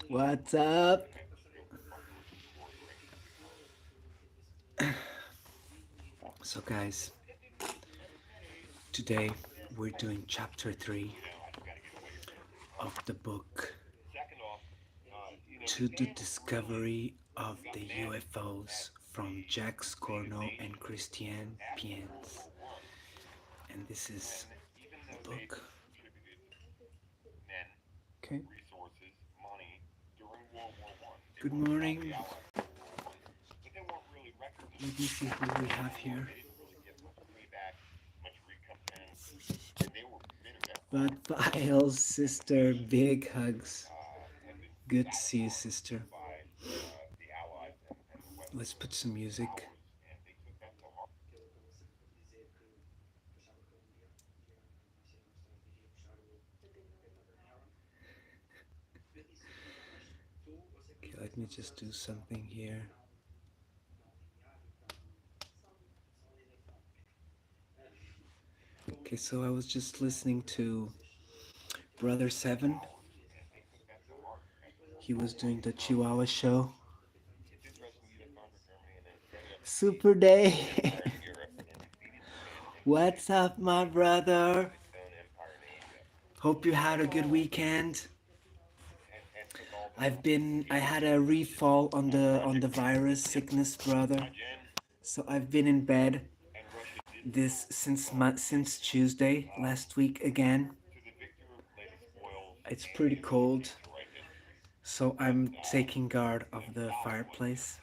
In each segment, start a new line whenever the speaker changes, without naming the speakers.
What's up? So, guys, today we're doing chapter 3 of the book To the Discovery of the UFOs from Jack Scorno and Christian Piens. And this is the book. Okay. Good morning. Let me see who we have here. Bud Files, sister, big hugs. Good to see you, sister. Let's put some music. Okay, let me just do something here. Okay, so I was just listening to Brother Seven. He was doing the Chihuahua show. Super day. What's up, my brother? Hope you had a good weekend. I had a refall on the virus sickness, brother. So I've been in bed since Tuesday last week again. It's pretty cold, so I'm taking guard of the fireplace.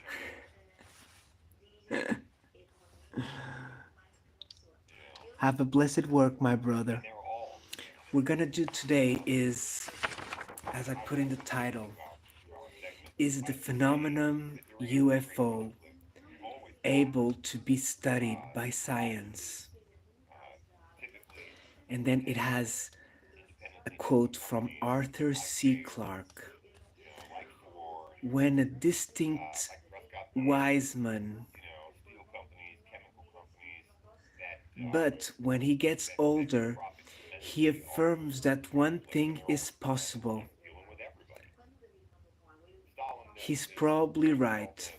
Have a blessed work, my brother. We're gonna do today is, as I put in the title, is the phenomenon UFO able to be studied by science? And then it has a quote from Arthur C. Clarke. When a distinct wise man, but when he gets older, he affirms that one thing is possible. He's probably right.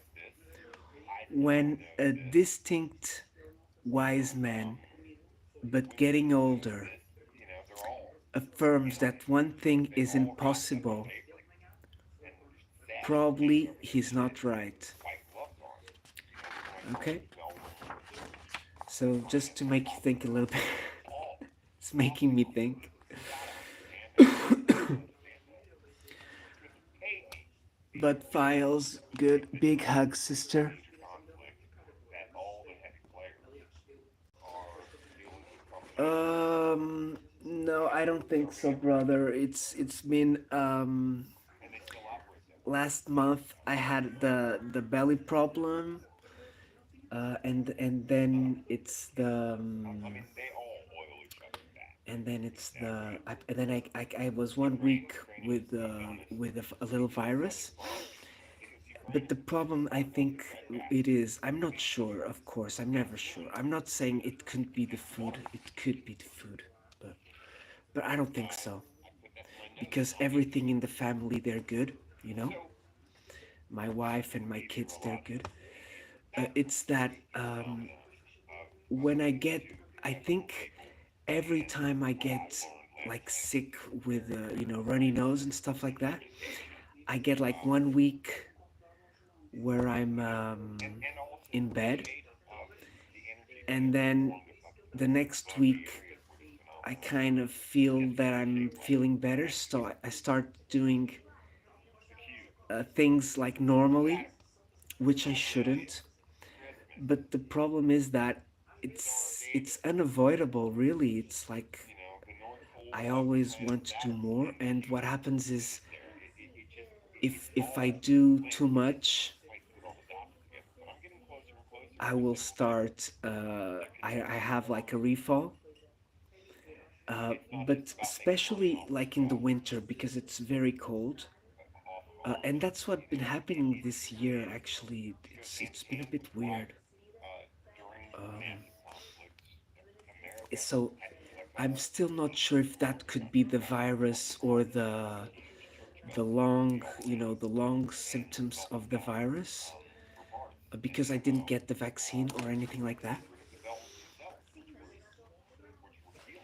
When a distinct wise man, but getting older, affirms that one thing is impossible, probably he's not right. Okay? So just to make you think a little bit, it's making me think. But Files, good big hug, sister. No, I don't think so, brother. It's been last month I had the belly problem, and then it's the and then it's the and then I was 1 week with a little virus. But the problem, I think, it is, I'm not sure, of course, I'm never sure. I'm not saying it couldn't be the food, it could be the food, but I don't think so. Because everything in the family, they're good, you know? My wife and my kids, they're good. It's that when I get, I think every time I get like sick with, runny nose and stuff like that, I get like 1 week where I'm in bed, and then the next week I kind of feel that I'm feeling better, so I start doing things like normally, which I shouldn't. But the problem is that it's unavoidable, really. It's like I always want to do more, and what happens is if I do too much, I will start. I have like a refall, uh, but especially like in the winter because it's very cold. And that's what's been happening this year. Actually, it's been a bit weird. Um, so I'm still not sure if that could be the virus or the long symptoms of the virus, because I didn't get the vaccine or anything like that.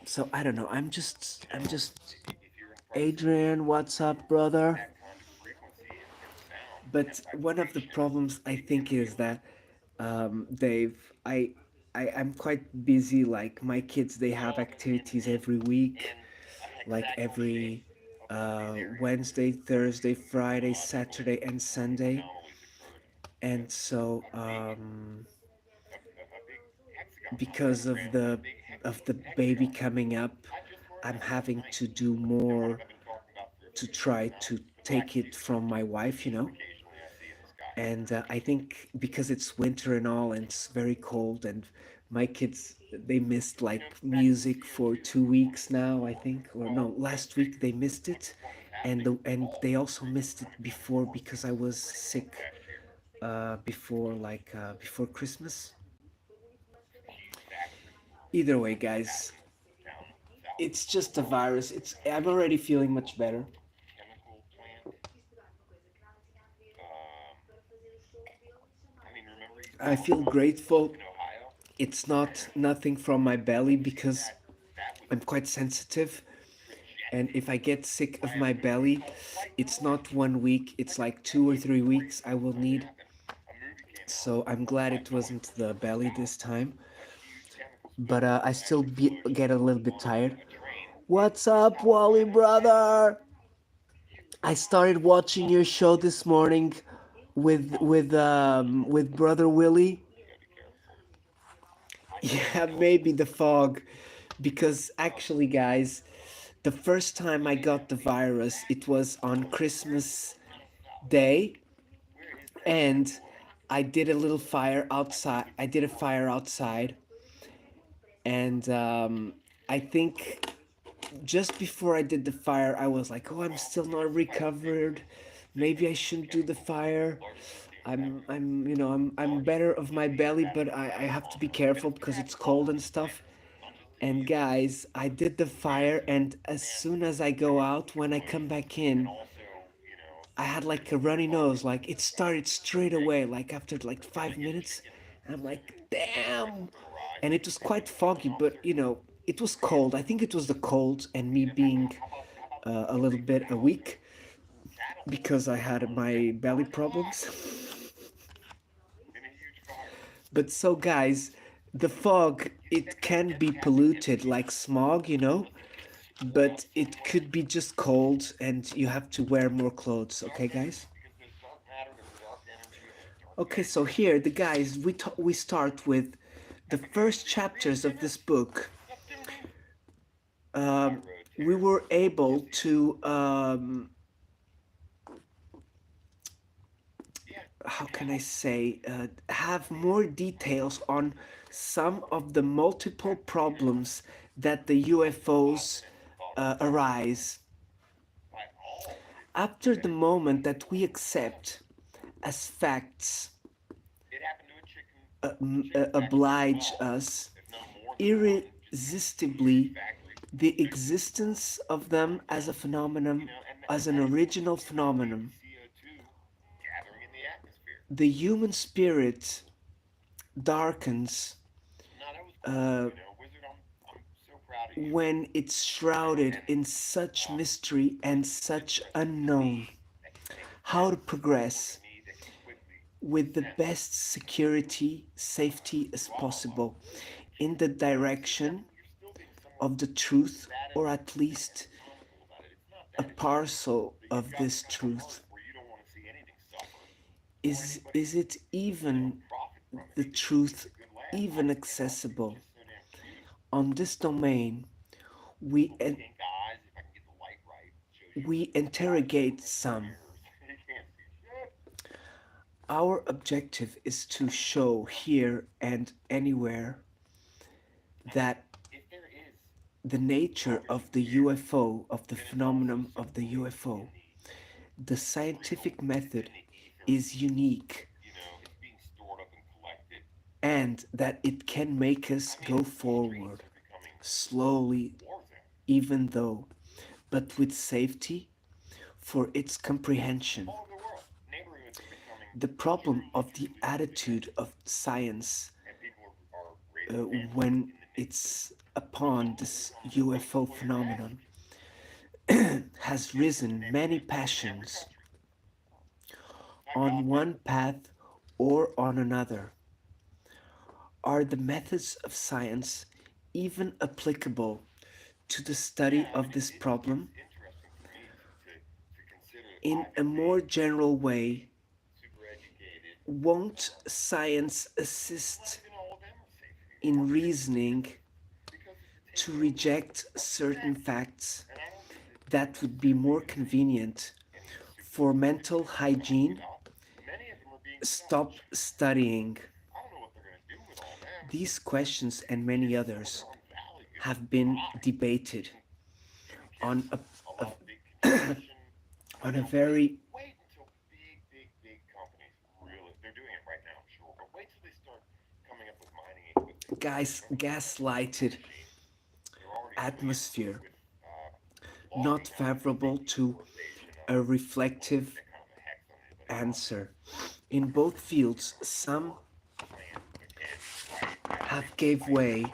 So I don't know. I'm just Adrian, what's up, brother? But one of the problems I think is that, Dave, I'm quite busy. Like my kids, they have activities every week, like every Wednesday, Thursday, Friday, Saturday, and Sunday. And so, because of the baby coming up, I'm having to do more to try to take it from my wife, and I think because it's winter and all, and it's very cold, and my kids, they missed like music for 2 weeks now, I think, or no, last week they missed it, and they also missed it before because I was sick, before Christmas. Either way, guys, it's just a virus. I'm already feeling much better. I feel grateful. It's not nothing from my belly because I'm quite sensitive. And if I get sick of my belly, it's not 1 week, it's like 2 or 3 weeks I will need. So I'm glad it wasn't the belly this time. But I still get a little bit tired. What's up, Wally brother? I started watching your show this morning with brother Willie. Yeah, maybe the fog, because actually, guys, the first time I got the virus, it was on Christmas Day, and I did a little fire outside. I did a fire outside, and I think just before I did the fire, I was like, "Oh, I'm still not recovered. Maybe I shouldn't do the fire. I'm better of my belly, but I have to be careful because it's cold and stuff." And guys, I did the fire, and as soon as I go out, when I come back in, I had like a runny nose. Like it started straight away, like after like 5 minutes. And I'm like, damn. And it was quite foggy, but it was cold. I think it was the cold and me being a little bit weak because I had my belly problems. But so, guys, the fog, it can be polluted like smog, but it could be just cold and you have to wear more clothes, okay, guys? Okay, so here the guys we start with the first chapters of this book. Um, we were able to how can I say, have more details on some of the multiple problems that the UFOs arise after the moment that we accept as facts, oblige us irresistibly the existence of them as a phenomenon, as an original phenomenon. The human spirit darkens uh, when it's shrouded in such mystery and such unknown. How to progress with the best security, safety as possible in the direction of the truth, or at least a parcel of this truth. Is it even the truth even accessible? On this domain, we we interrogate some. Our objective is to show here and anywhere that the nature of the UFO, of the phenomenon of the UFO, the scientific method is unique, and that it can make us go forward slowly, even though, but with safety, for its comprehension. The problem of the attitude of science when it's upon this UFO phenomenon has risen many passions on one path or on another. Are the methods of science even applicable to the study of this problem? In a more general way, won't science assist in reasoning to reject certain facts that would be more convenient for mental hygiene? Stop studying. These questions and many others have been debated on on a very gaslighted atmosphere, not favorable to a reflective answer. In both fields, some have gave way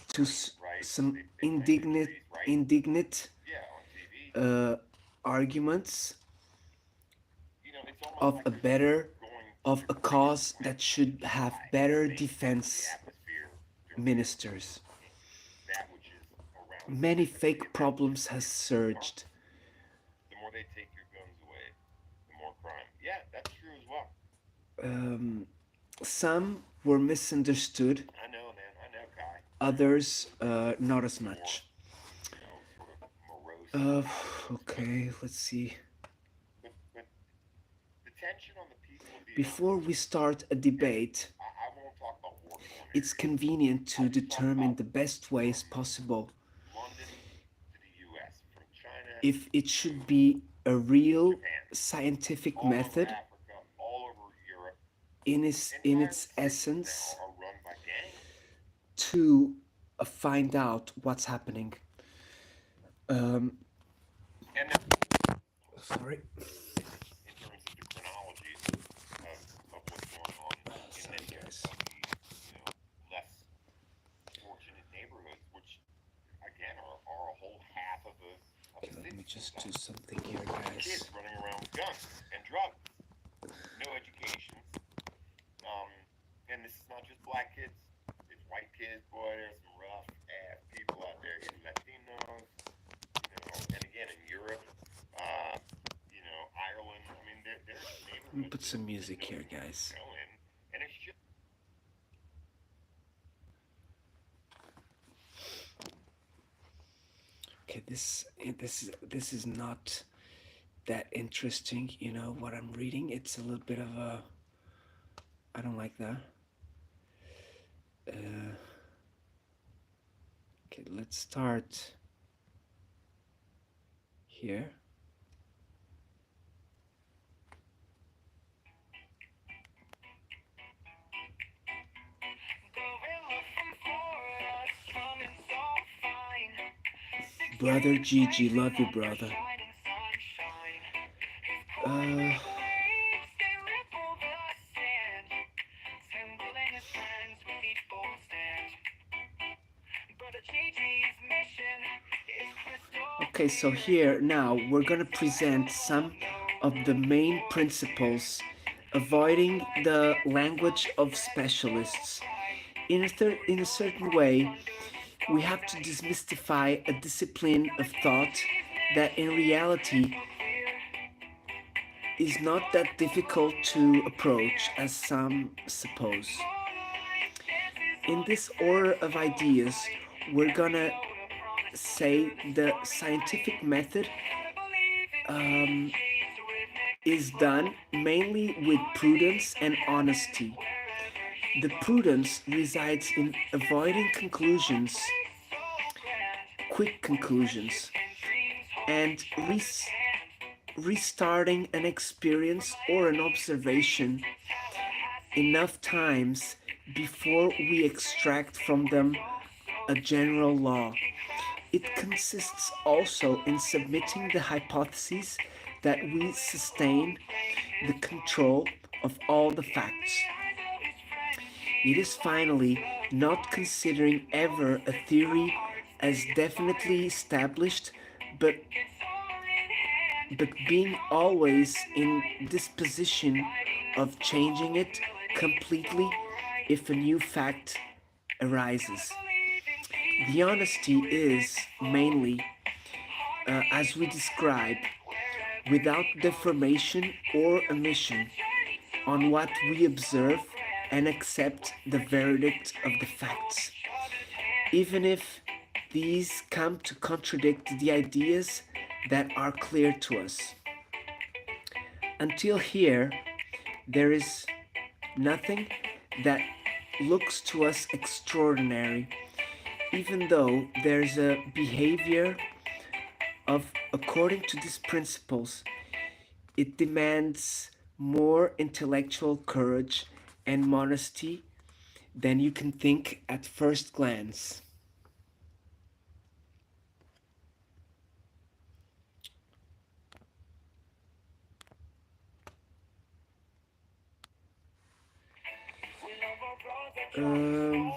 to some indignant uh, arguments of a better of a cause that should have better defense ministers. Many fake problems has surged. Um, some were misunderstood, others not as much. Uh, okay, let's see. Before we start a debate, it's convenient to determine the best ways possible if it should be a real scientific method in its essence to find out what's happening. Um, sorry. Sorry, guys. Okay, let me just do something here, guys. Let me put some music here, guys. Okay, this is not that interesting. You know what I'm reading? It's a little bit of a. I don't like that. Okay, let's start here. Brother Gigi, love you, brother. Uh, okay, so here now we're gonna present some of the main principles, avoiding the language of specialists. In a certain way, we have to demystify a discipline of thought that in reality is not that difficult to approach as some suppose. In this order of ideas, we're gonna say the scientific method um, is done mainly with prudence and honesty. The prudence resides in avoiding conclusions, quick conclusions, and restarting an experience or an observation enough times before we extract from them a general law. It consists also in submitting the hypothesis that we sustain the control of all the facts. It is finally not considering ever a theory as definitely established, but being always in disposition of changing it completely if a new fact arises. The honesty is mainly, as we describe, without deformation or omission, on what we observe and accept the verdict of the facts, even if these come to contradict the ideas that are clear to us. Until here, there is nothing that looks to us extraordinary, even though there's a behavior of according to these principles. It demands more intellectual courage and modesty than you can think at first glance. Um,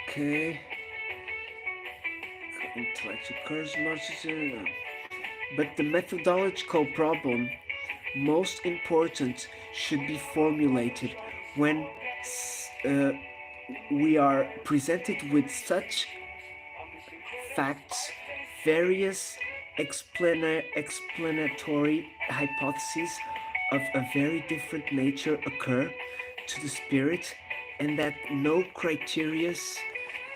okay. Intellectual courage, modesty. But the methodological problem, most important, should be formulated when uh, we are presented with such facts. Various explanatory hypotheses of a very different nature occur to the spirit, and that no criterias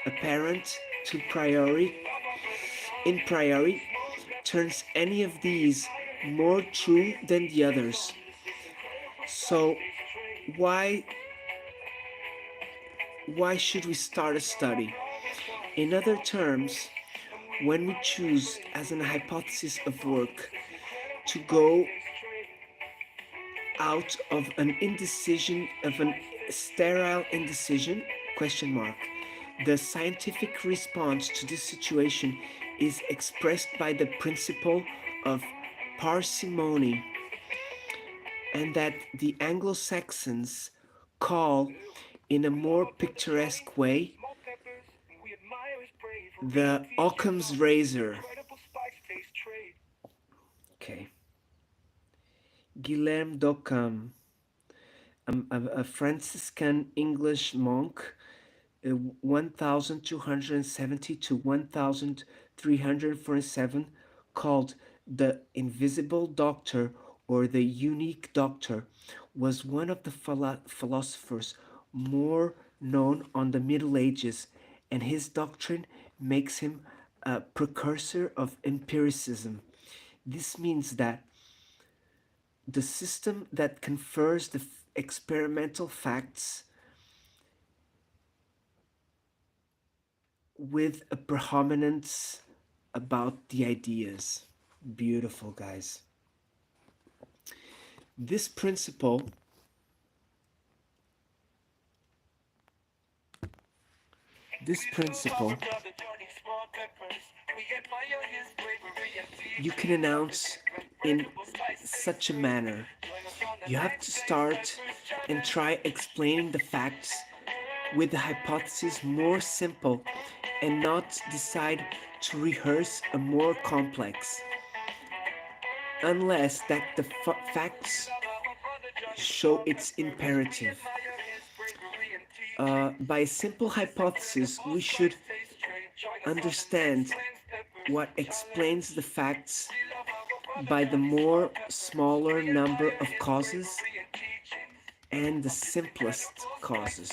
apparent to priori in priori turns any of these more true than the others. So why why should we start a study? In other terms, when we choose as an hypothesis of work to go out of an indecision of an sterile indecision question mark, the scientific response to this situation is expressed by the principle of parsimony, and that the Anglo-Saxons call in a more picturesque way the Occam's razor. Okay. Guillaume d'Occam, a Franciscan English monk, 1270 to 1347, called the Invisible Doctor or the Unique Doctor, was one of the philosophers more known on the Middle Ages, and his doctrine makes him a precursor of empiricism. This means that the system that confers the experimental facts with a predominance about the ideas. Beautiful, guys. This principle this principle you can announce in such a manner. You have to start and try explaining the facts with the hypothesis more simple and not decide to rehearse a more complex, unless that the facts show its imperative. By a simple hypothesis, we should understand what explains the facts by the more smaller number of causes and the simplest causes.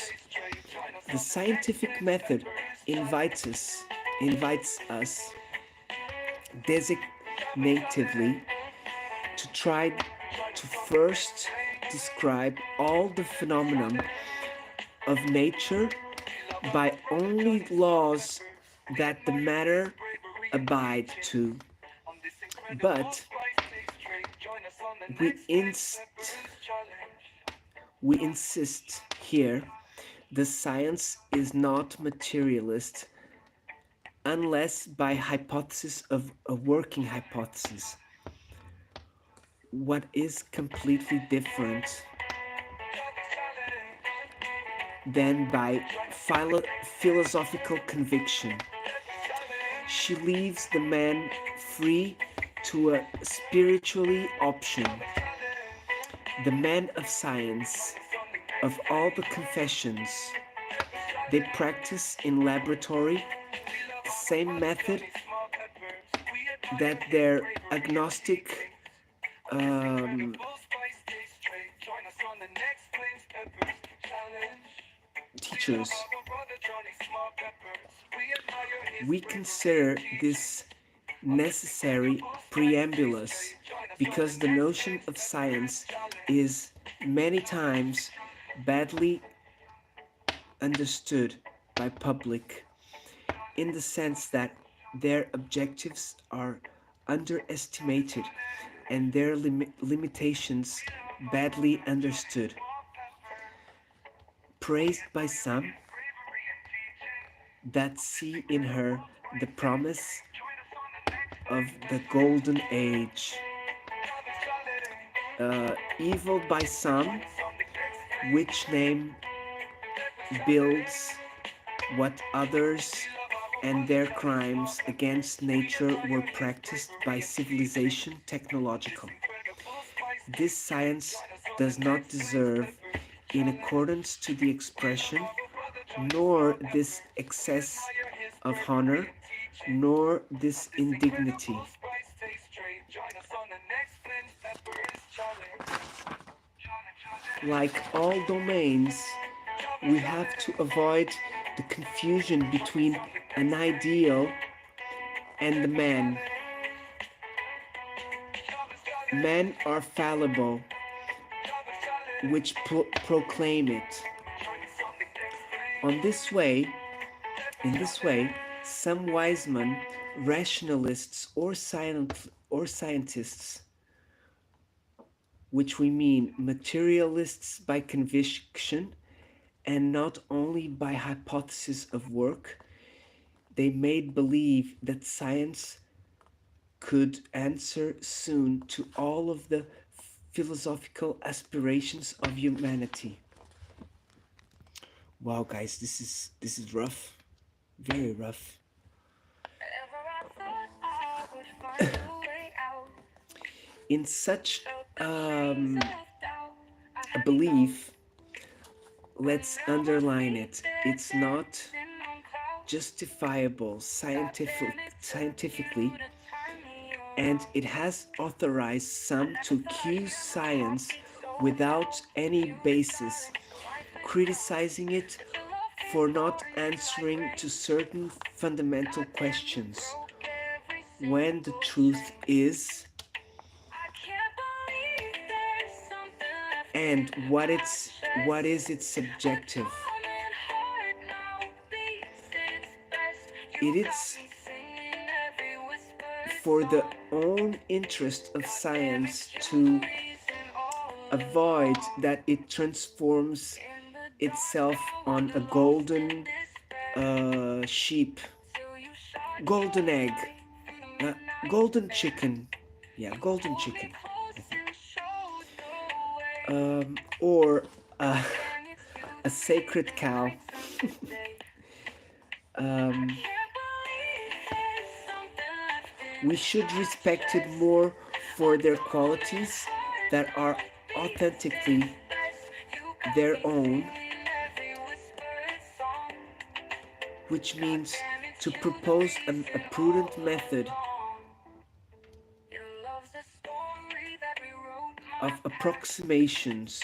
The scientific method invites us designatively to try to first describe all the phenomenon of nature by only laws that the matter abide to. But we inst we insist here the science is not materialist unless by hypothesis of a working hypothesis. What is completely different than by philosophical conviction. She leaves the man free to a spiritually option. The men of science, of all the confessions, they practice in laboratory the same method that their agnostic um, teachers. We consider this necessary preambulus because the notion of science is many times badly understood by public in the sense that their objectives are underestimated and their limitations badly understood. Praised by some that see in her the promise of the golden age, evil by some, which name builds what others and their crimes against nature were practiced by civilization technological. This science does not deserve, in accordance to the expression, nor this excess of honor, nor this indignity. Like all domains, we have to avoid the confusion between an ideal and the man. Men are fallible, which proclaim it. In this way, some wise men, rationalists, or scientists, which we mean materialists by conviction and not only by hypothesis of work, they made believe that science could answer soon to all of the philosophical aspirations of humanity. Wow, guys, this is rough, very rough. In such a belief, let's underline it. It's not justifiable scientifically, and it has authorized some to accuse science without any basis, criticizing it for not answering to certain fundamental questions, when the truth is, and what is its objective. It is for the own interest of science to avoid that it transforms itself on a golden golden egg, golden chicken, yeah, golden chicken, or a sacred cow. um, we should respect it more for their qualities that are authentically their own, which means to propose a prudent method of approximations.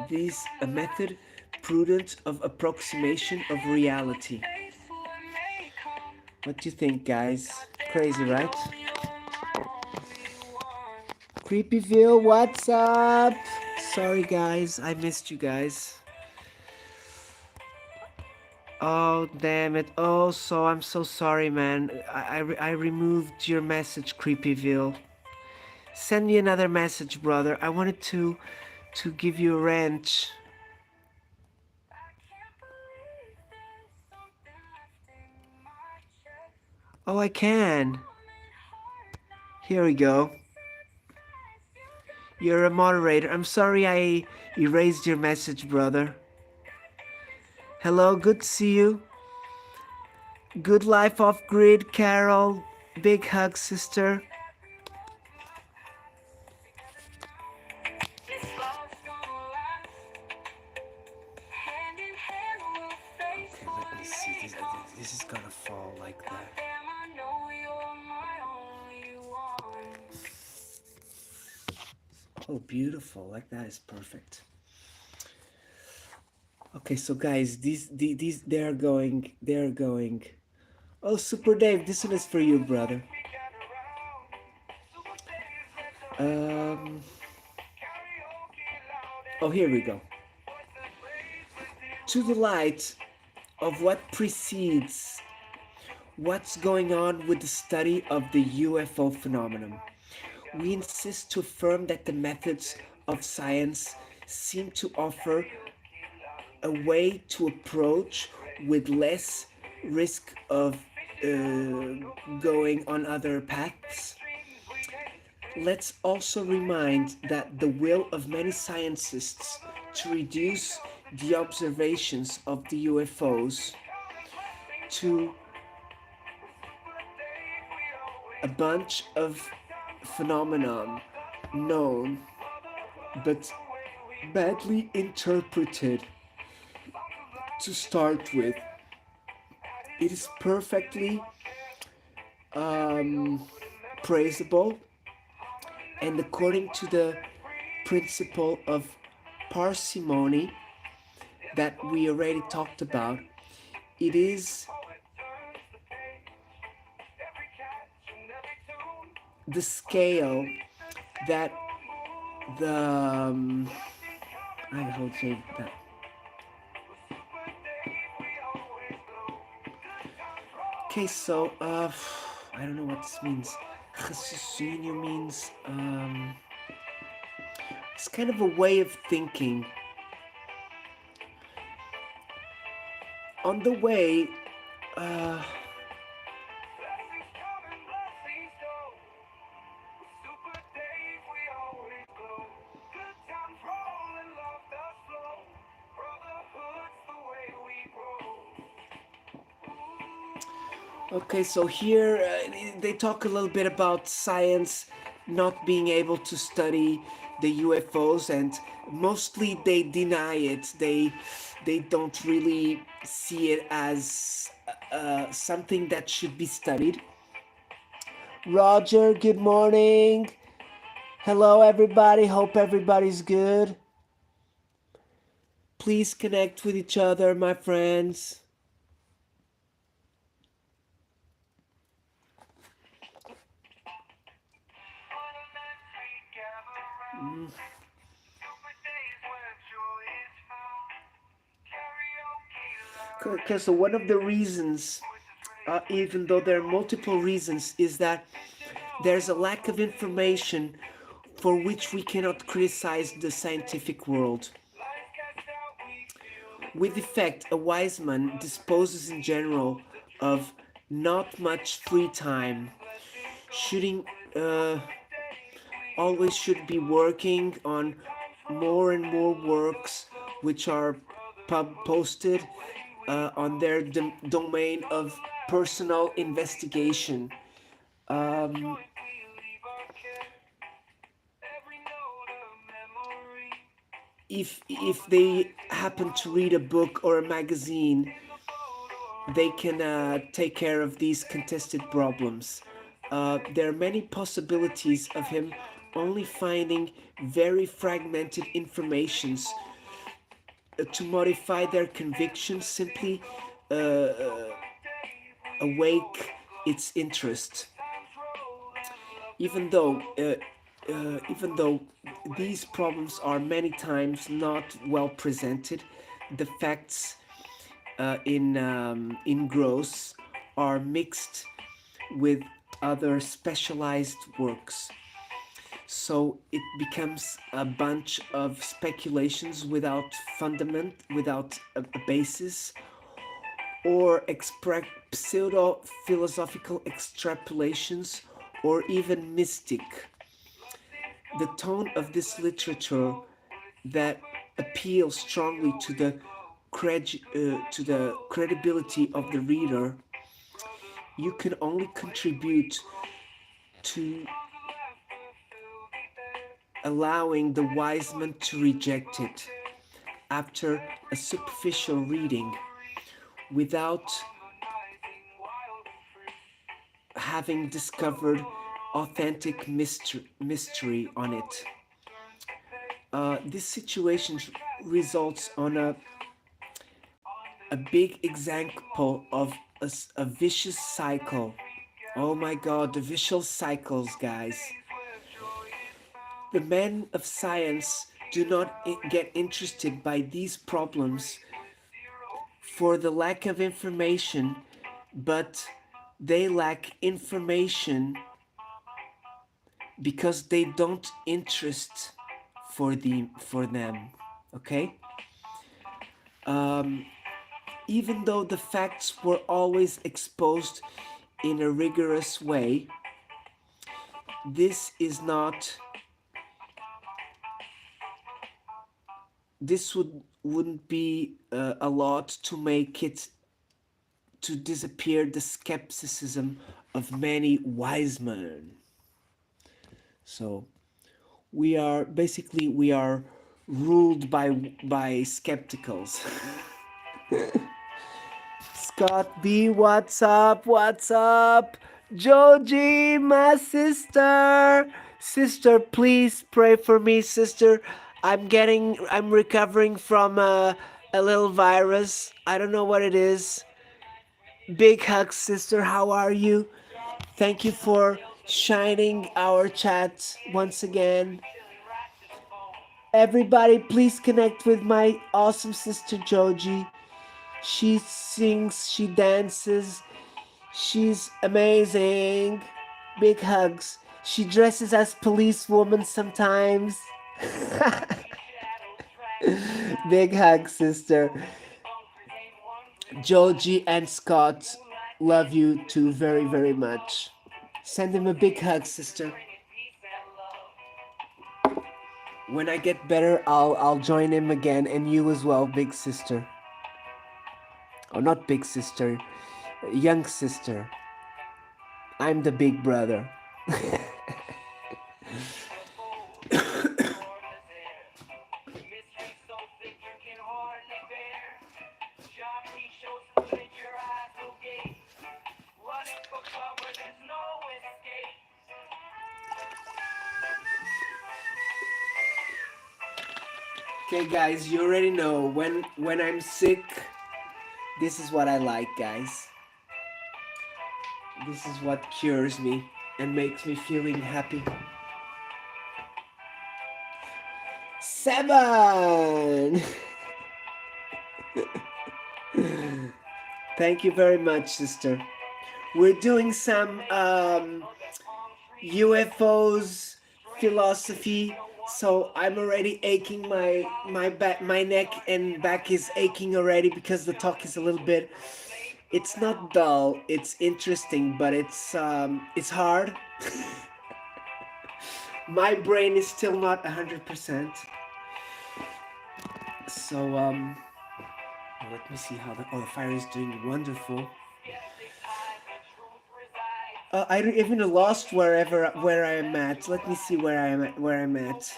This a method prudent of approximation of reality. What do you think, guys? Crazy, right? Creepyville, what's up? Sorry, guys, I missed you guys. Oh, damn it. Oh, I'm so sorry, man. I removed your message, Creepyville. Send me another message, brother. I wanted to give you a wrench. Oh, I can. Here we go. You're a moderator. I'm sorry I erased your message, brother. Hello, good to see you. Good life off grid, Carol. Big hug, sister. Okay, let me see. This is gonna fall like that. Oh, beautiful. Like that is perfect. Okay, so guys, these they're going. Oh, Super Dave, this one is for you, brother. Um. Oh, here we go. To the light of what precedes, what's going on with the study of the UFO phenomenon? We insist to affirm that the methods of science seem to offer a way to approach with less risk of going on other paths. Let's also remind that the will of many scientists to reduce the observations of the UFOs to a bunch of phenomenon known but badly interpreted to start with. It is perfectly praisable, and according to the principle of parsimony that we already talked about, it is the scale that the I will say that. Okay, so I don't know what this means. Raciocínio means it's kind of a way of thinking. On the way, uh, okay, so here they talk a little bit about science not being able to study the UFOs, and mostly they deny it. They don't really see it as something that should be studied. Roger, good morning. Hello, everybody. Hope everybody's good. Please connect with each other, my friends. Okay, so one of the reasons, even though there are multiple reasons, is that there's a lack of information for which we cannot criticize the scientific world. With effect, a wise man disposes in general of not much free time, shooting always should be working on more and more works which are posted on their domain of personal investigation. Um, if they happen to read a book or a magazine, they can take care of these contested problems. There are many possibilities of him only finding very fragmented informations to modify their convictions, simply awake its interest. Even though these problems are many times not well presented, the facts in gross are mixed with other specialized works. So it becomes a bunch of speculations without fundament, without a basis, or pseudo philosophical extrapolations, or even mystic. The tone of this literature that appeals strongly to to the credibility of the reader, you can only contribute to allowing the wise man to reject it after a superficial reading without having discovered authentic mystery on it. This situation results on a big example of a vicious cycle. Oh my god, the vicious cycles, guys. The men of science do not get interested by these problems for the lack of information, but they lack information because they don't interest for them. Okay. Um, Even though the facts were always exposed in a rigorous way, this is not. This wouldn't be a lot to make it to disappear the skepticism of many wise men. So we are ruled by skepticals. Scott B, what's up? What's up? Joji, my sister. Sister, please pray for me, sister. I'm recovering from a little virus. I don't know what it is. Big hugs, sister. How are you? Thank you for shining our chat once again. Everybody, please connect with my awesome sister Joji. She sings, she dances, she's amazing. Big hugs. She dresses as policewoman sometimes. Big hugs, sister. Joji and Scott love you too very, very much. Send him a big hug, sister. When I get better, I'll join him again, and you as well, big sister. Oh, not big sister, young sister. I'm the big brother. Okay, guys, you already know when I'm sick, this is what I like, guys. This is what cures me and makes me feeling happy. 7. Thank you very much, sister. We're doing some UFOs philosophy. So I'm already aching my neck and back is aching already because the talk is a little bit. It's not dull. It's interesting, but it's hard. My brain is still not 100%. So let me see how the fire is doing wonderful. I even lost where I'm at. Let me see where I'm at.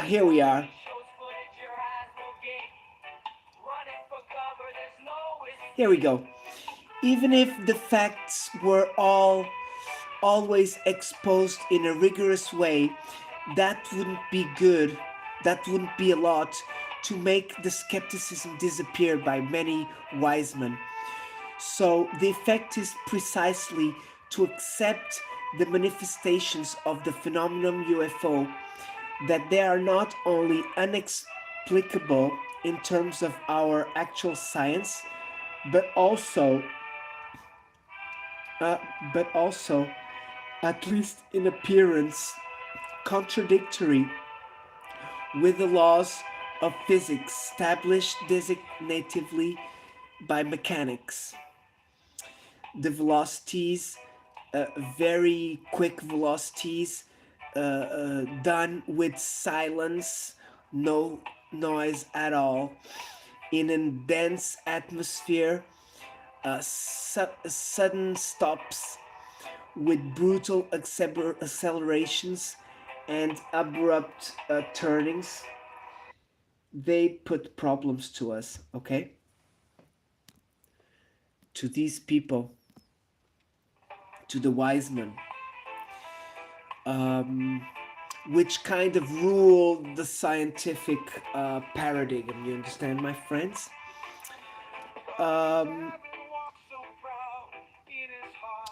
Here we are. Here we go. Even if the facts were always exposed in a rigorous way, that wouldn't be good. That wouldn't be a lot to make the skepticism disappear by many wise men. So the effect is precisely to accept the manifestations of the phenomenon UFO that they are not only inexplicable in terms of our actual science, but also, uh, but also, at least in appearance, contradictory with the laws of physics established designatively by mechanics. The velocities, very quick velocities, done with silence, no noise at all, in a dense atmosphere, sudden stops with brutal accelerations and abrupt turnings. They put problems to us, okay? To these people, to the wise men, um, which kind of ruled the scientific paradigm. You understand, my friends? Um,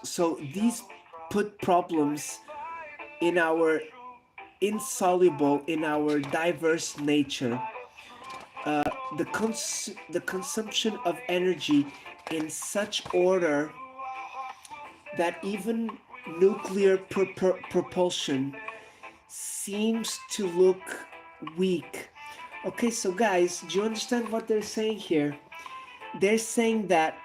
so these put problems in our insoluble, in our diverse nature. The consumption of energy in such order that even nuclear propulsion seems to look weak. Okay, so guys, do you understand what they're saying here? They're saying that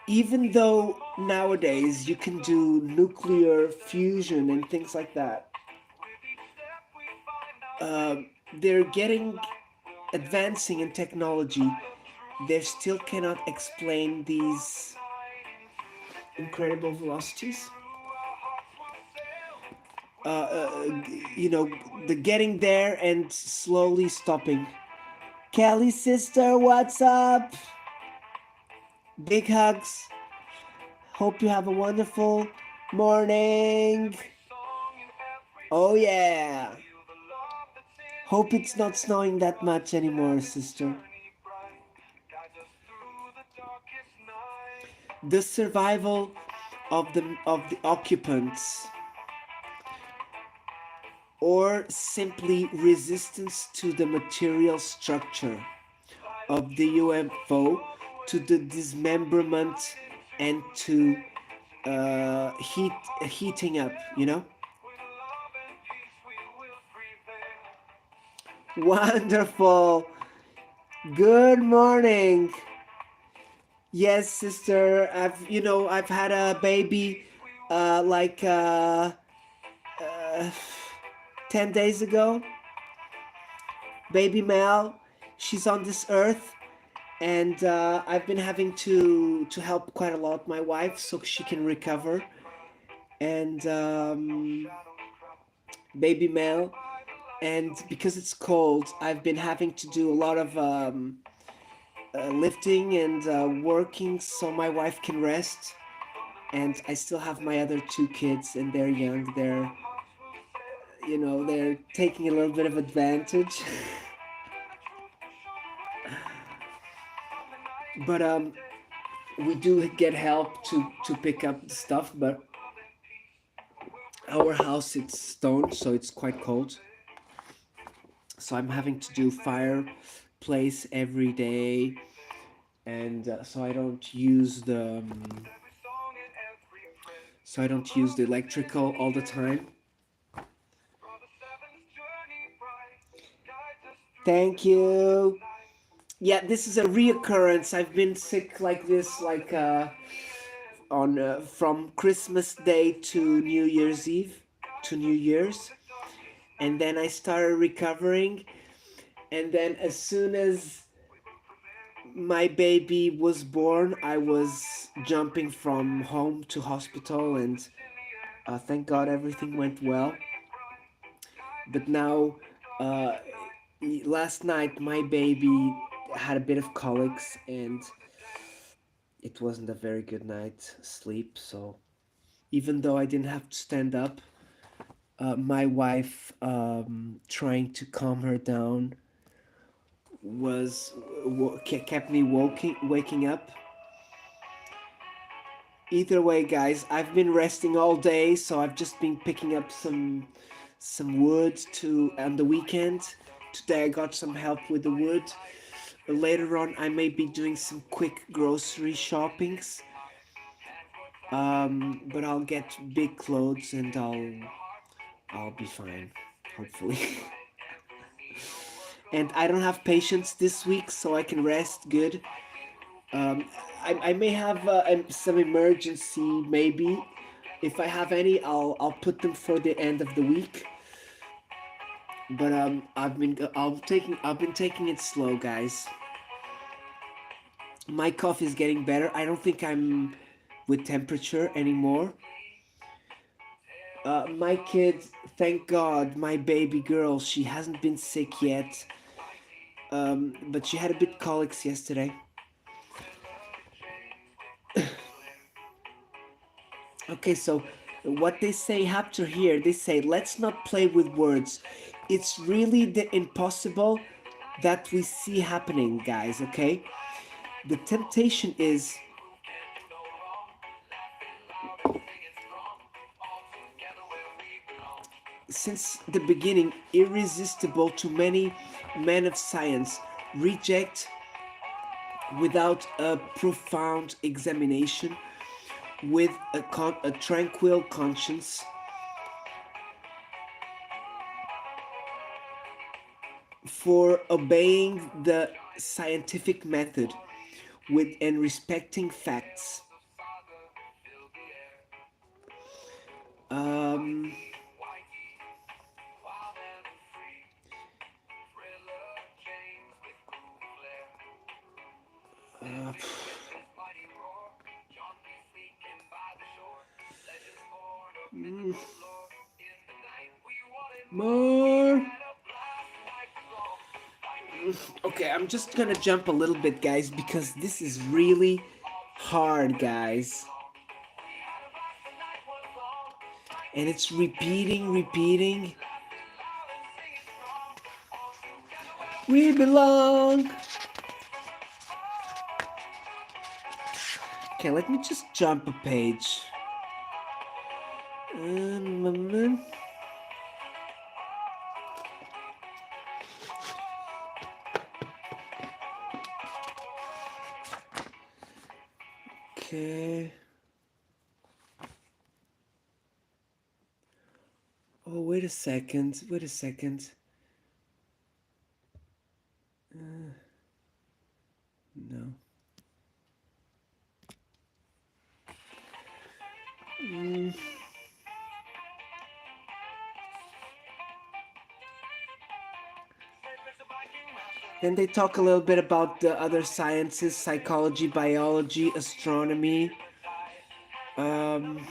even though nowadays you can do nuclear fusion and things like that, uh, they're getting advancing in technology. They still cannot explain these incredible velocities. You know, the getting there and slowly stopping. Kelly sister, what's up? Big hugs. Hope you have a wonderful morning. Oh yeah. Hope it's not snowing that much anymore, sister. The survival of the occupants, or simply resistance to the material structure of the UFO, to the dismemberment and to heating up, you know? Wonderful. Good morning. Yes, sister. I've had a baby, like 10 days ago. Baby Mel. She's on this earth, and I've been having to help quite a lot my wife so she can recover. And baby Mel, and because it's cold, I've been having to do a lot of lifting and working so my wife can rest. And I still have my other two kids, and they're young. They're taking a little bit of advantage. But we do get help to pick up the stuff. But our house, it's stone, so it's quite cold. So I'm having to do fireplace every day, and so I don't use the electrical all the time. Thank you. Yeah, this is a reoccurrence. I've been sick like this, like on from Christmas Day to New Year's Eve, to New Year's, and then I started recovering, and then as soon as my baby was born, I was jumping from home to hospital, and thank God everything went well. But now, uh, last night my baby had a bit of colics, and it wasn't a very good night's sleep. So even though I didn't have to stand up, my wife, trying to calm her down, kept me waking up. Either way, guys, I've been resting all day, so I've just been picking up some wood to on the weekend. Today I got some help with the wood. Later on, I may be doing some quick grocery shoppings. But I'll get big clothes and I'll be fine, hopefully. And I don't have patients this week, so I can rest good. Um, I may have some emergency, maybe. If I have any, I'll put them for the end of the week. But I've been taking it slow, guys. My cough is getting better. I don't think I'm with temperature anymore. My kid, thank God, my baby girl, she hasn't been sick yet. But she had a bit colics yesterday. Okay, so what they say after here, they say let's not play with words. It's really the impossible that we see happening, guys, okay? The temptation is since the beginning irresistible to many men of science reject without a profound examination with a tranquil conscience for obeying the scientific method with and respecting facts. Um, uh, mm, more. Okay, I'm just gonna jump a little bit, guys, because this is really hard, guys. And it's repeating. We belong. Okay, let me just jump a page. Okay. Oh, wait a second. Wait a second. No. Then they talk a little bit about the other sciences, psychology, biology, astronomy. Um,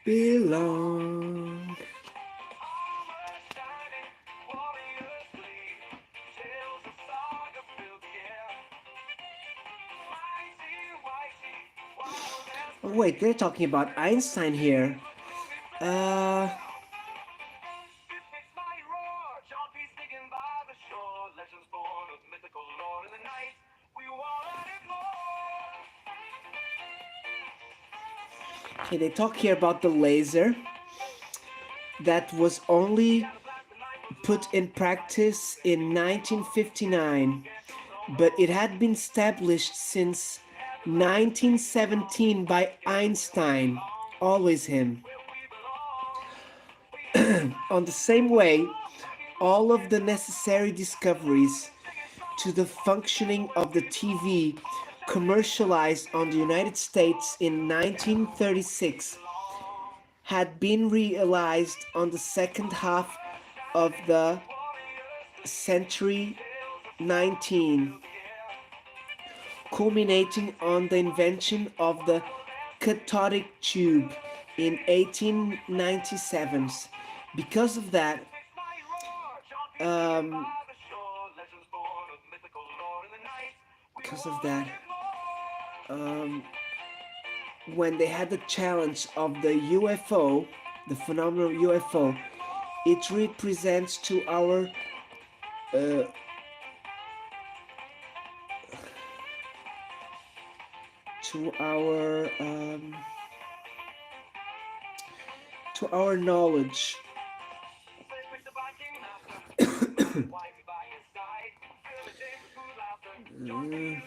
belong. Oh, wait, they're talking about Einstein here. Uh, okay, they talk here about the laser that was only put in practice in 1959, but it had been established since 1917 by Einstein, always him. On the same way, all of the necessary discoveries to the functioning of the TV commercialized on the United States in 1936 had been realized on the second half of the century 19, culminating on the invention of the cathodic tube in 1897. Because of that, um, because of that, um, when they had the challenge of the UFO, the phenomenal UFO, it represents uh, to our to our knowledge. Mm,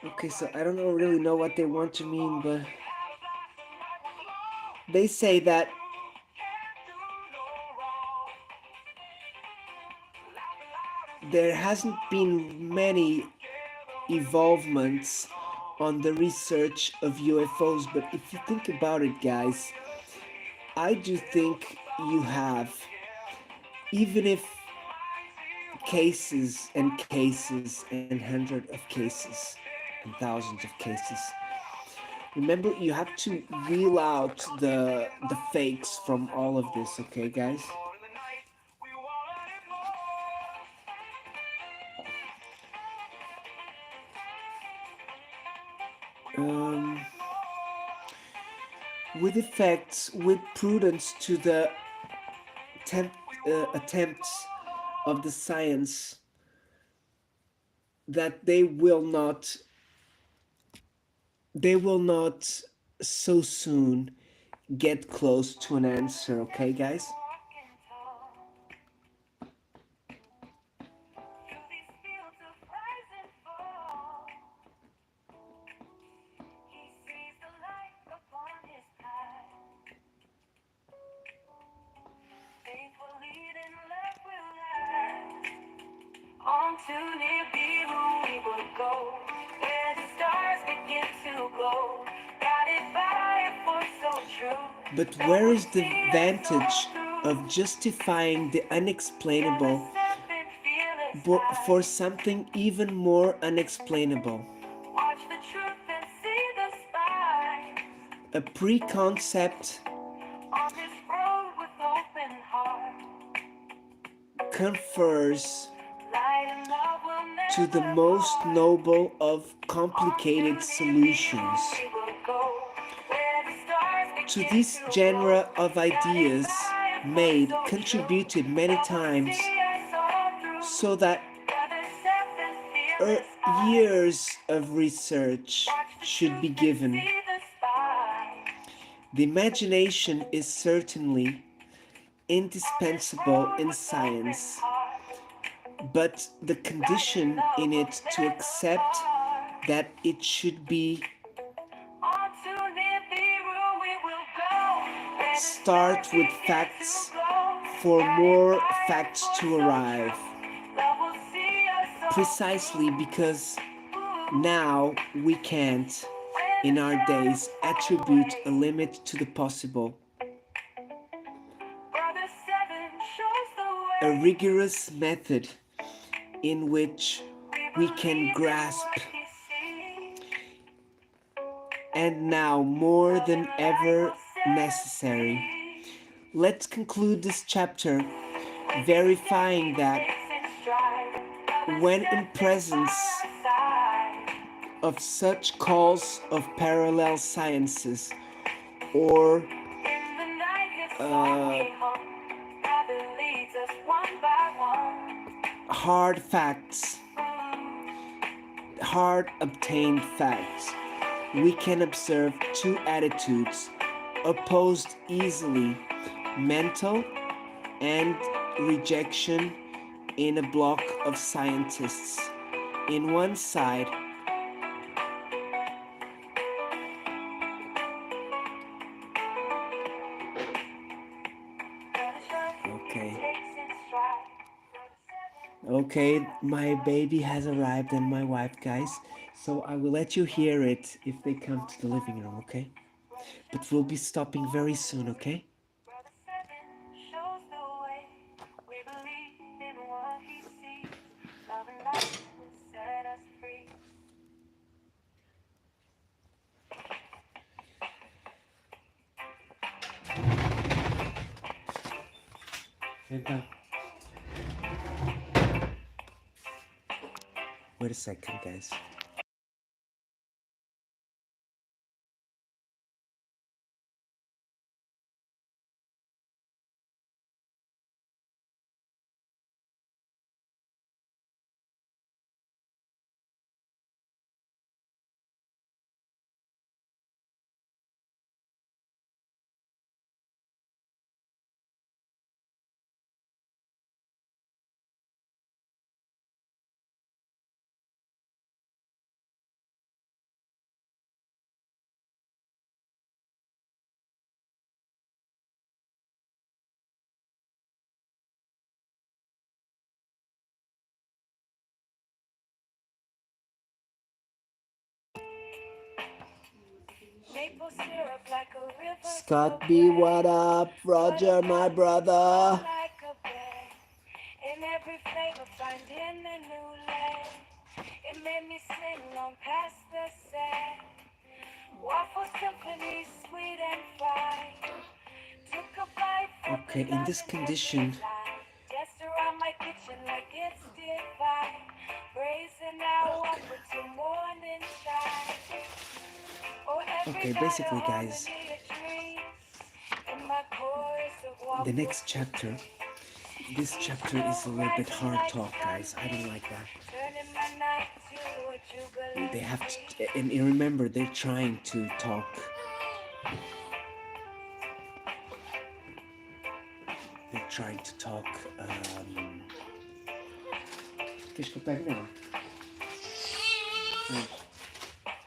okay, so I don't know, really know what they want to mean, but they say that there hasn't been many evolvements on the research of UFOs, but if you think about it, guys, I do think you have, even if cases and hundreds of cases and thousands of cases. Remember, you have to wheel out the fakes from all of this, okay, guys? Um, with effects, with prudence to the attempt, attempts of the science that they will not so soon get close to an answer, okay, guys?
On to Nibiru we will go, where the stars begin to glow, guided by a force so true
But
that
where
will
is the
see us all
vantage
through.
of justifying the
Gather
unexplainable
seven fearless
for
eyes,
something even more unexplainable?
watch the truth and see the spies
A preconcept
on this road with open heart.
confers
Light and love will
to the
never
most
part.
noble of
On to
complicated
Nibiru
solutions.
we will go, where the stars
To
begin
this
to glow,
genre of
guided
ideas
by a force
made,
so true
contributed many
that will
times,
see us all through.
so that
Gather seven fearless eyes,
years of research
watch the
should be
truth and
given.
see the spies
The imagination is certainly
on this
indispensable
road
in
with open
science,
heart.
but the
Light and
condition
love
in
will
it to
never
accept
part.
that it should be
On to Nibiru we will go, where the
start
stars
with
begin to
facts
glow,
for
guided
more
by a
facts
force
to
so
arrive,
true. Love will see us all
precisely because
through.
now we can't,
When
in
the
our
shadows
days,
fall
attribute a
away,
limit to the possible,
Brother Seven shows the
a
way.
rigorous method in which
We
we can
believe in
grasp,
what he sees.
and now more
Love
than
and light
ever
will set us
necessary.
free.
Let's conclude this chapter
When
verifying
destiny
that
takes its stride, Brother
when in
Seven by
presence
our side.
of such calls of parallel sciences or
In the night, his song
uh,
we hum. Brother leads us one by one.
hard facts, hard obtained facts, we can observe two attitudes opposed easily: mental and rejection in a block of scientists. In one side,
Brother Seven
okay,
takes its stride.
okay, my baby has arrived and my wife, guys. So I will let you hear it if they come to the living room, okay? But we'll be stopping very soon, okay?
Brother Seven shows the way. We believe in what he sees. Love and light will set us free.
Então, Wait a second, guys.
Maple syrup like a river.
Scott B, what up? Roger, my brother.
Like a bed. In every flavor, finding a new land. It made me sing long past the set. Waffle symphony, sweet and fine. Took a bite from the
Okay, in this
dozen
condition,
headline. Just around my kitchen like it's divine. Brazen now up to morning shine. Oh, every
okay,
bite a
basically, guys,
harmony, a dream. In my chorus of
the
waffle
next chapter,
symphony.
this chapter is a little bit hard talk, guys. I don't like that.
Turning my night to a
They
jubilant
have
beat.
to, and remember, they're trying to talk. They're trying to talk. Queres que eu pegue nela?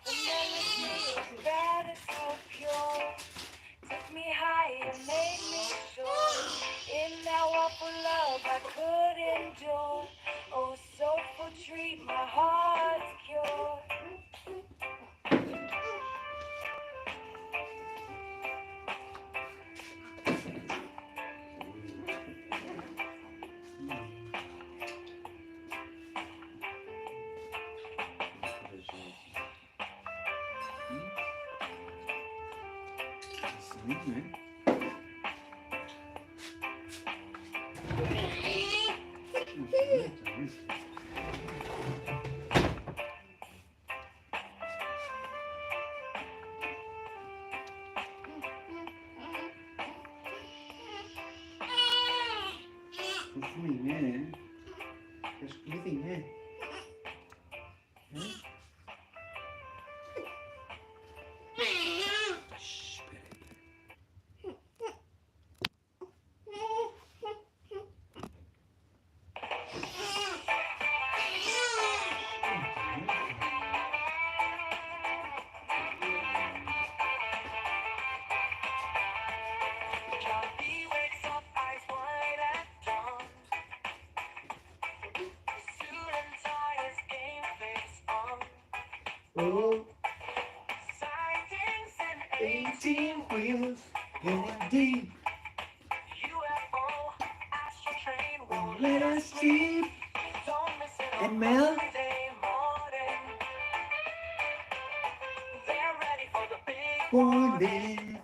The melody is bad, it's so pure. Took me high and made me sure. In that waffle love I could endure. Oh, soulful treat, my heart's cure.
Fofinha. Queres comidinha? Shh, espera.
He wakes up, eyes wide at dawn. Suit and tie, his game face on.
Oh,
Sightings and
18 wheels, going deep.
UFO, astral train won't
Let us sleep.
Don't miss it on
And Mel?
Monday morning. They're ready for the big
Warning.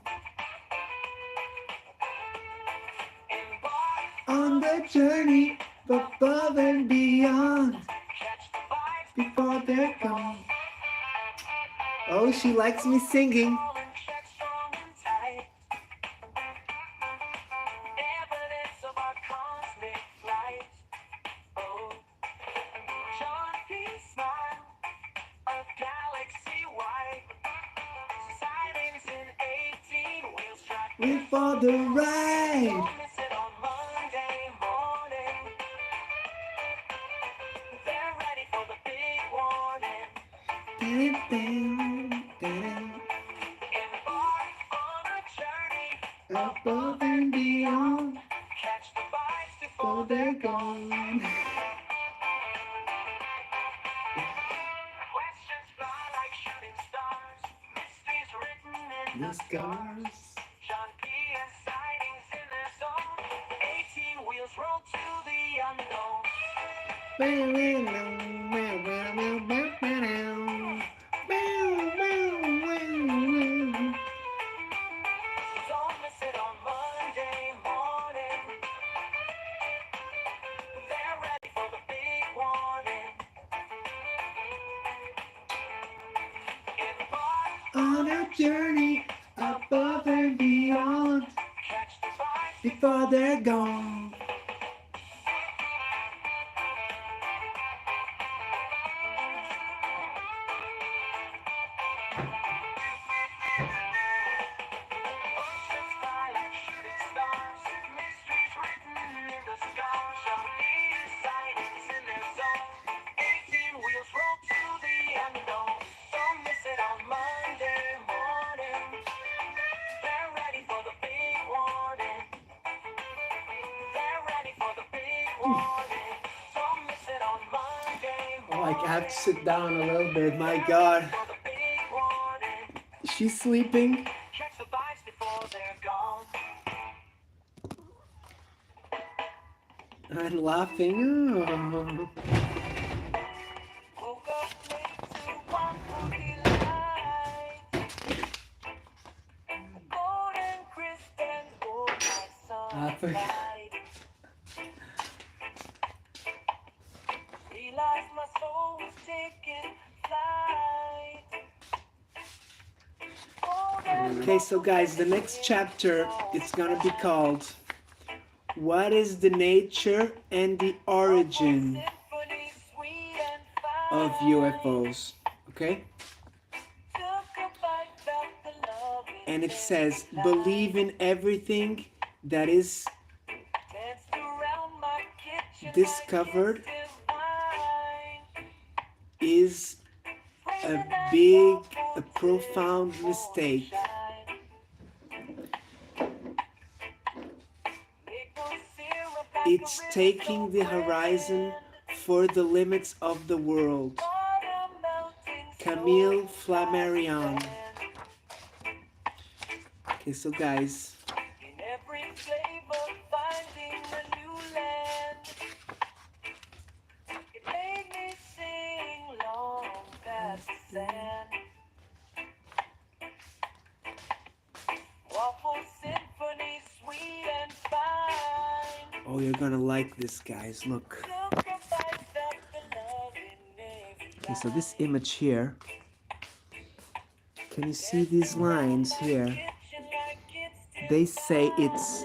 embark.
On the journey above and beyond.
Catch the vibes
Before they're gone. Oh, she likes me singing.
ball and check strong and tight. Evidence of our cosmic flight. Oh, John P. Smile, a galaxy wide. Sightings in 18 wheels track.
We for the ride.
Don't miss it on Monday morning. They're ready for the big warning. Embark on a journey
Above and beyond.
catch the vibes
Before
before
they're gone.
questions fly like shooting stars. Mysteries written in
The
the stars.
scars.
John P. and sightings in their zone. 18 wheels roll to the unknown. Don't miss it on Monday morning. They're ready for the big warning.
on a journey above and beyond
Catch the vibes
before they're gone.
oceans fly like shooting stars. Mysteries written in the sky. Chandelier sightings in their zone. 18 wheels roll to the unknown. Don't miss it on Monday morning. They're ready for the big warning. They're ready for the big warning. Don't miss it on Monday
Oh, I
morning.
have to sit down a little bit. My God.
For the big warning.
She's sleeping.
Catch the vibes before they're gone.
I'm laughing. Oh.
Woke up late to one funky light. Golden crystals, gold like sunlight. Realized my soul was taking flight.
Okay, so guys, the next chapter it's gonna be called "What is the nature and the origin
Symphony sweet and
of
fine.
UFOs?" Okay,
Took a bite, felt the love in
and it
every
says,
line.
"Believe in everything that is
Danced around my kitchen
discovered
like it's divine.
is a big, a profound mistake. It's taking the horizon for the limits of the world." Camille Flammarion. Okay, so guys,
In every flavor, finding a new land. It made me sing long past the sand. Waffle symphony, sweet and fine.
oh, you're gonna like this, guys. Look.
Took a bite, felt the love in every
Okay, so this
line.
image here, can you see these lines here?
Kitchen like it's
They say it's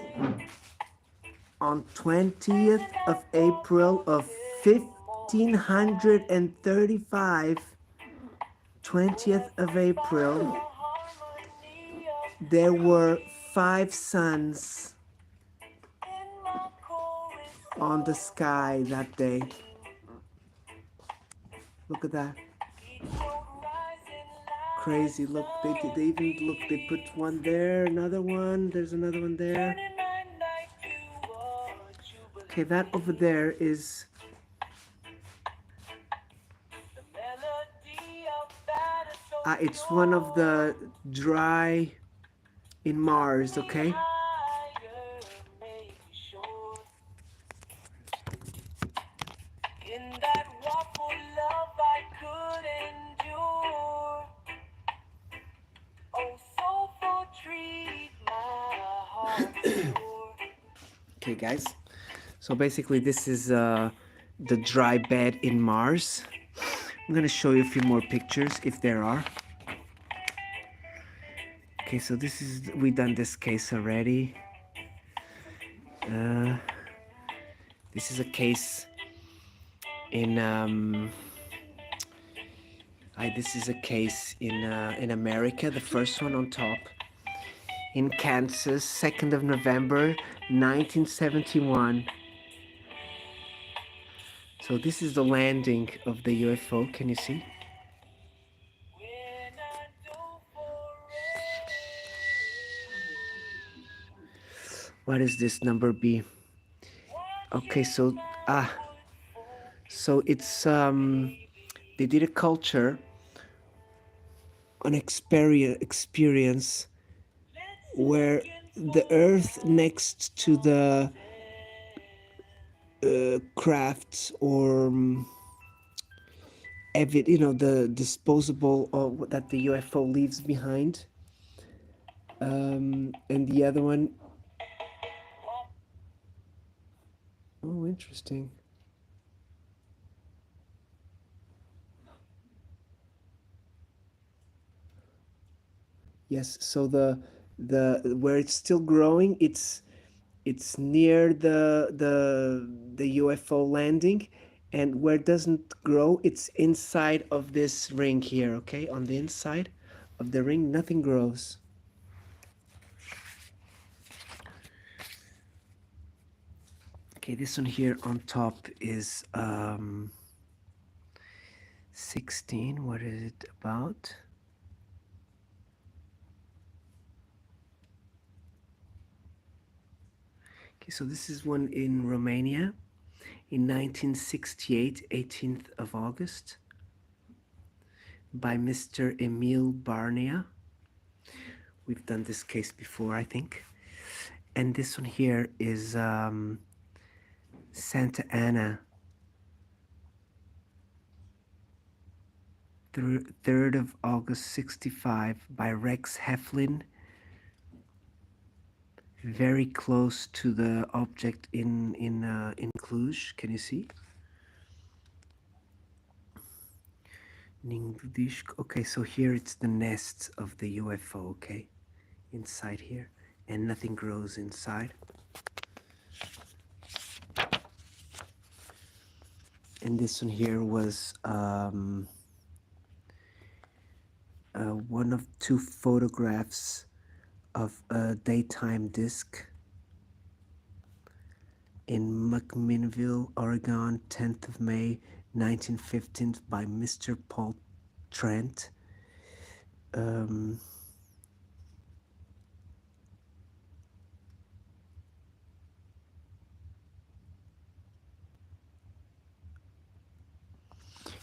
on 20th of April of 1535, 20th of April,
harmony of
there were 5 suns
in my chorus.
on the sky that day. Look at that.
Each note rising like
Crazy. Look, they even look, they put one there, another one, there's another one there.
turning my night to a jubilee.
Okay, that over there is
The melody of that is so
it's one of the dry in Mars,
pure.
okay?
Higher, make sure. In that waffle love I could endure. Oh, soulful treat, my heart pure.
Okay, guys. So basically, this is the dry bed in Mars. I'm gonna show you a few more pictures if there are. Okay, so this is, we done this case already. This is a case in this is a case in America. The first one on top, in Kansas, 2nd of November, 1971. So this is the landing of the UFO. Can you see?
When I do
What is this number B? Okay, so so it's they did a culture, an experience where the earth next to the crafts or the disposable or that the UFO leaves behind, and the other one, oh, interesting. Yes, so the where it's still growing, it's near the UFO landing, and where it doesn't grow, it's inside of this ring here, okay? On the inside of the ring, nothing grows. Okay, this one here on top is 16. What is it about? Okay, so this is one in Romania in 1968, 18th of August, by Mr. Emil Barnia. We've done this case before, I think. And this one here is Santa Ana, 3rd of August 65, by Rex Heflin, very close to the object in Cluj. Can you see? Okay, so here it's the nests of the UFO, okay? Inside here, and nothing grows inside. And this one here was one of two photographs of a daytime disc in McMinnville, Oregon, 10th of May, 1915, by Mr. Paul Trent. Um,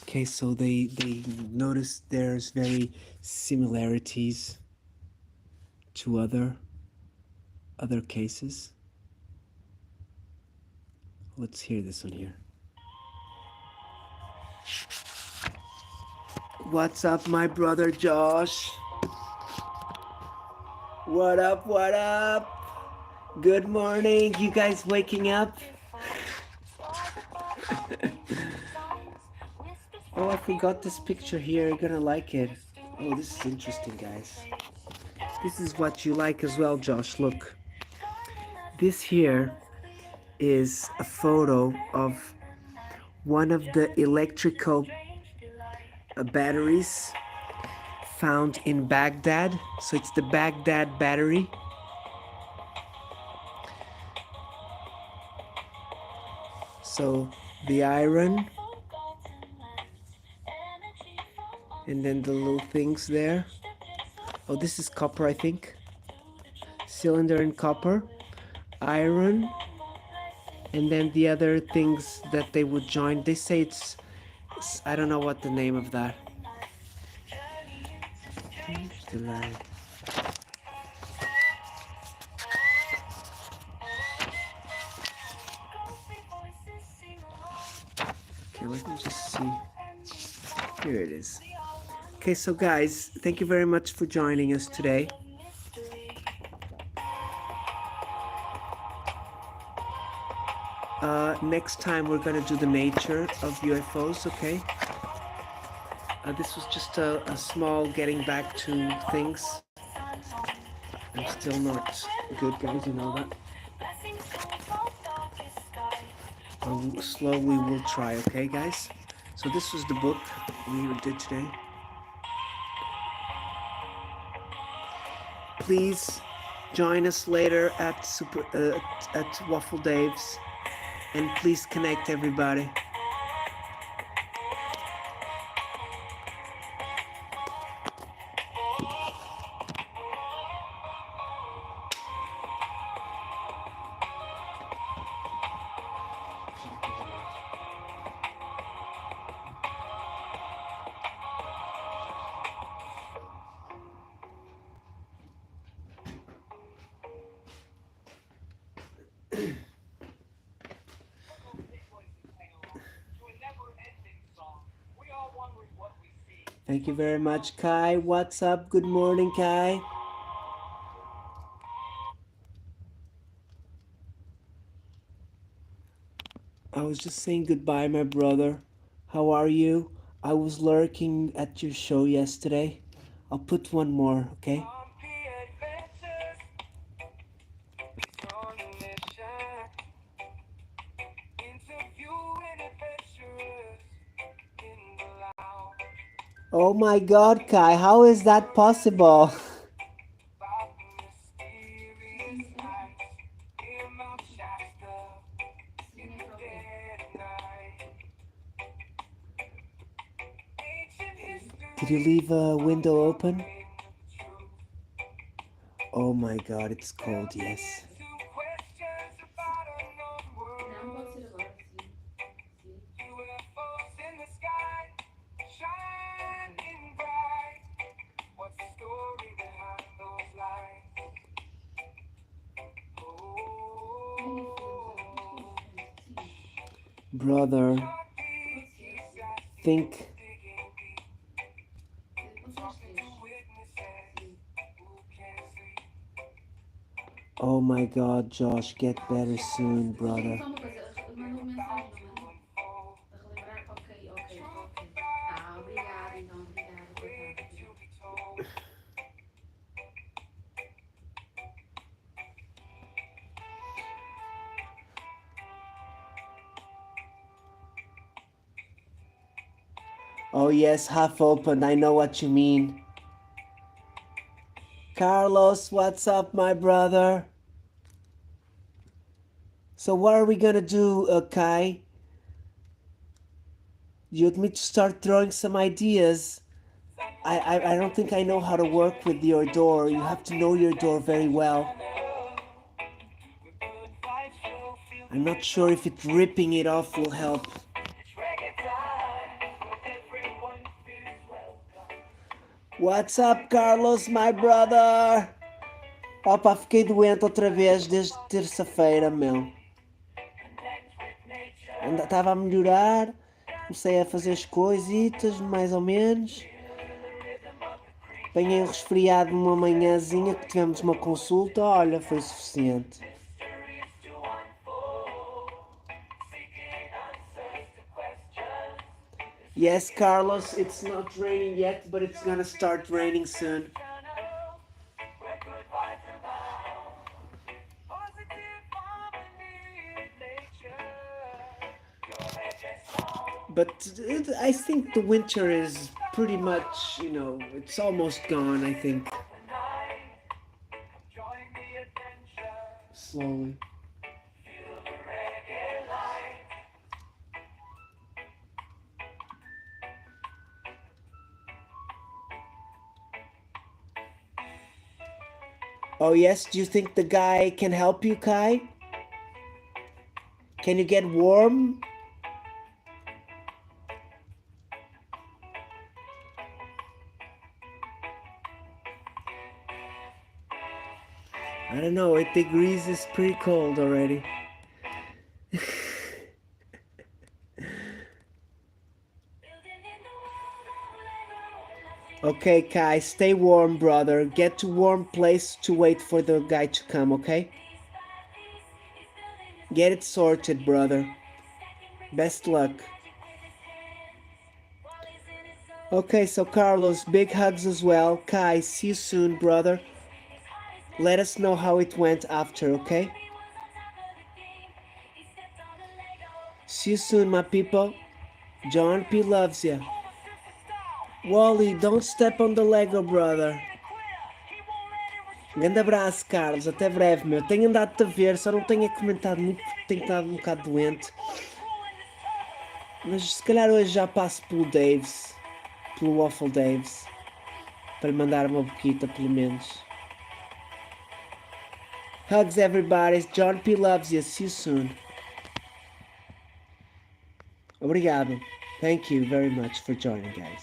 okay, so they noticed there's very similarities to other cases. Let's hear this one here. What's up, my brother Josh? What up, what up? Good morning. You guys waking up? Oh, I forgot this picture here. You're gonna like it. Oh, this is interesting, guys. This is what you like as well, Josh. Look. This here is a photo of one of the electrical batteries found in Baghdad. So it's the Baghdad battery. So the iron, and then the little things there. Oh, this is copper, I think. Cylinder and copper, iron, and then the other things that they would join. They say I don't know what the name of that. The line. Okay, let me just see. Here it is. Okay, so guys, thank you very much for joining us today. Next time we're gonna do the nature of UFOs, okay? This was just a small getting back to things. I'm still not good, guys, you know that. Slowly we'll try, okay, guys? So this was the book we did today. Please join us later at Waffle Dave's, and please connect everybody. Thank you very much, Kai. What's up? Good morning, Kai. I was just saying goodbye, my brother. How are you? I was lurking at your show yesterday. I'll put one more, okay? Oh my god, Kai, how is that possible?
About the mysterious nights, hear mouth Shasta in the dead of night. Ancient
Did you
history
leave a window open?
uncovering the truth.
Oh my god, it's cold,
Delving
yes.
into questions about unknown worlds. UFOs in the sky, shining bright. What's the story behind those lights? Oh,
Brother,
talk deep, he's asking,
think.
digging deep, talking to witnesses who can't sleep.
Oh my god, Josh, get
Now
better
shadows
soon, brother.
descend, they're about to unfold. Truth about the light, waiting to be told.
Oh yes, half open, I know what you mean. Carlos, what's up, my brother? So what are we gonna do, Kai? You want me to start throwing some ideas? I don't think I know how to work with your door. You have to know your door very well. I'm not sure if ripping it off will help. What's up, Carlos, my brother? Opa, fiquei doente outra vez desde terça-feira, meu. Estava a melhorar, comecei a fazer as coisitas, mais ou menos. Apanhei um resfriado numa manhãzinha que tivemos uma consulta, olha, foi suficiente. Yes, Carlos, it's not raining yet, but it's gonna start raining soon. But I think the winter is pretty much, it's almost gone, I think. Slowly. Oh, yes, do you think the guy can help you, Kai? Can you get warm? I don't know, 8 degrees is pretty cold already. Okay, Kai, stay warm, brother. Get to warm place to wait for the guy to come, okay? Get it sorted, brother. Best luck. Okay, so Carlos, big hugs as well. Kai, see you soon, brother. Let us know how it went after, okay? See you soon, my people. John P loves you. Wally, don't step on the Lego, brother. Grande abraço, Carlos. Até breve, meu. Tenho andado-te a ver, só não tenho comentado muito porque tenho estado um bocado doente. Mas se calhar hoje já passo pelo Dave's, pelo Waffle Dave's, para lhe mandar uma boquita, pelo menos. Hugs, everybody. John P loves you. See you soon. Obrigado. Thank you very much for joining, guys.